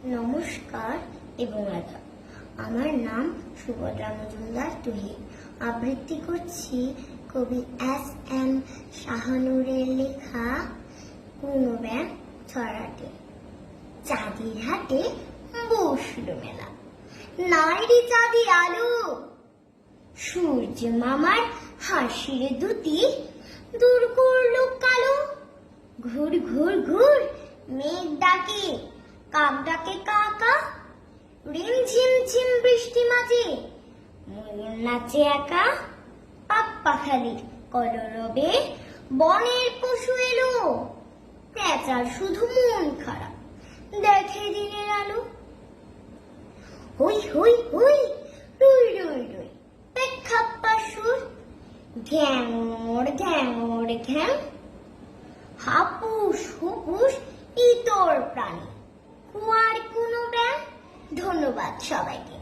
নমস্কার এবং আদাব। আমার নাম সুভদ্রা মজুমদার তুহি। আবৃত্তি করছি কবি S.M. শাহানুরের লেখা কোনো ব্যাঙ ছড়াটে। চাঁদের হাটে বসলো মেলা, নাই রে চাঁদি আলো, সূর্য মামার হাসির দুটি দূর করলো কালো। ঘুর ঘুর ঘুর মেঘ ডাকে, কাক ডাকে কাকা, রিম ঝিম ঝিম বৃষ্টি মাঝে ময়ূর নাচে একা। পাপ্পাখালির কলরবে বনের পশু এলো, প্যাঁচার শুধু মন খারাপ দেখে দিনের আলো। হই হই হই রুই রুই রুই পেক্ষাপ্পা সুর, ঘ্যাঙর ঘ্যাঙর ঘ্যাং, হাপুস হুপুস ইতর প্রাণী, কুয়ার কোনো ব্যাং। ধন্যবাদ সবাইকে।